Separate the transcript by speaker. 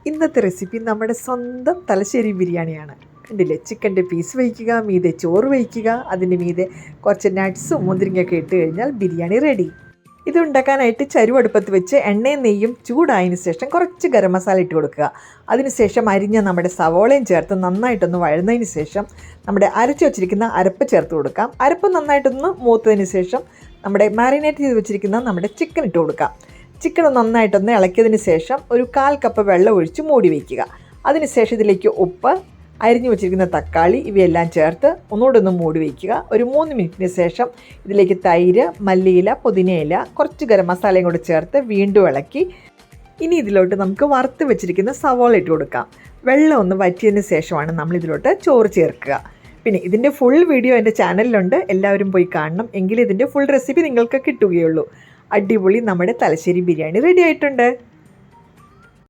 Speaker 1: ഇന്നത്തെ റെസിപ്പി നമ്മുടെ സ്വന്തം തലശ്ശേരി ബിരിയാണിയാണ്. കണ്ടില്ലേ, ചിക്കൻ്റെ പീസ് വയ്ക്കുക, മീതെ ചോറ് വയ്ക്കുക, അതിൻ്റെ മീതെ കുറച്ച് നട്ട്സും മുന്തിരിങ്ങയൊക്കെ ഇട്ട് കഴിഞ്ഞാൽ ബിരിയാണി റെഡി. ഇതുണ്ടാക്കാനായിട്ട് ചരുവടുപ്പത്ത് വെച്ച് എണ്ണയും നെയ്യും ചൂടായതിനു ശേഷം കുറച്ച് ഗരം മസാല ഇട്ട് കൊടുക്കുക. അതിനുശേഷം അരിഞ്ഞ നമ്മുടെ സവോളയും ചേർത്ത് നന്നായിട്ടൊന്ന് വഴന്നതിന് ശേഷം നമ്മുടെ അരച്ച് വെച്ചിരിക്കുന്ന അരപ്പ് ചേർത്ത് കൊടുക്കാം. അരപ്പ് നന്നായിട്ടൊന്ന് മൂത്തതിന് ശേഷം നമ്മുടെ മാരിനേറ്റ് ചെയ്ത് വെച്ചിരിക്കുന്ന നമ്മുടെ ചിക്കൻ ഇട്ട് കൊടുക്കാം. ചിക്കൻ നന്നായിട്ടൊന്ന് ഇളക്കിയതിന് ശേഷം ഒരു 1/4 കപ്പ് വെള്ളം ഒഴിച്ച് മൂടി വയ്ക്കുക. അതിനുശേഷം ഇതിലേക്ക് ഉപ്പ്, അരിഞ്ഞു വെച്ചിരിക്കുന്ന തക്കാളി ഇവയെല്ലാം ചേർത്ത് ഒന്നുകൂടെ ഒന്ന് മൂടി വയ്ക്കുക. ഒരു 3 മിനിറ്റിന് ശേഷം ഇതിലേക്ക് തൈര്, മല്ലിയില, പുതിനയില, കുറച്ച് ഗരം മസാലയും കൂടി ചേർത്ത് വീണ്ടും ഇളക്കി ഇനി ഇതിലോട്ട് നമുക്ക് വറുത്ത് വെച്ചിരിക്കുന്ന സവോള ഇട്ട് കൊടുക്കാം. വെള്ളം ഒന്ന് വറ്റിയതിന് ശേഷമാണ് നമ്മളിതിലോട്ട് ചോറ് ചേർക്കുക. പിന്നെ ഇതിൻ്റെ ഫുൾ വീഡിയോ എൻ്റെ ചാനലിലുണ്ട്, എല്ലാവരും പോയി കാണണം. എങ്കിലേ ഇതിൻ്റെ ഫുൾ റെസിപ്പി നിങ്ങൾക്ക് കിട്ടുകയുള്ളൂ. അടിപൊളി നമ്മുടെ തലശ്ശേരി ബിരിയാണി റെഡി ആയിട്ടുണ്ട്.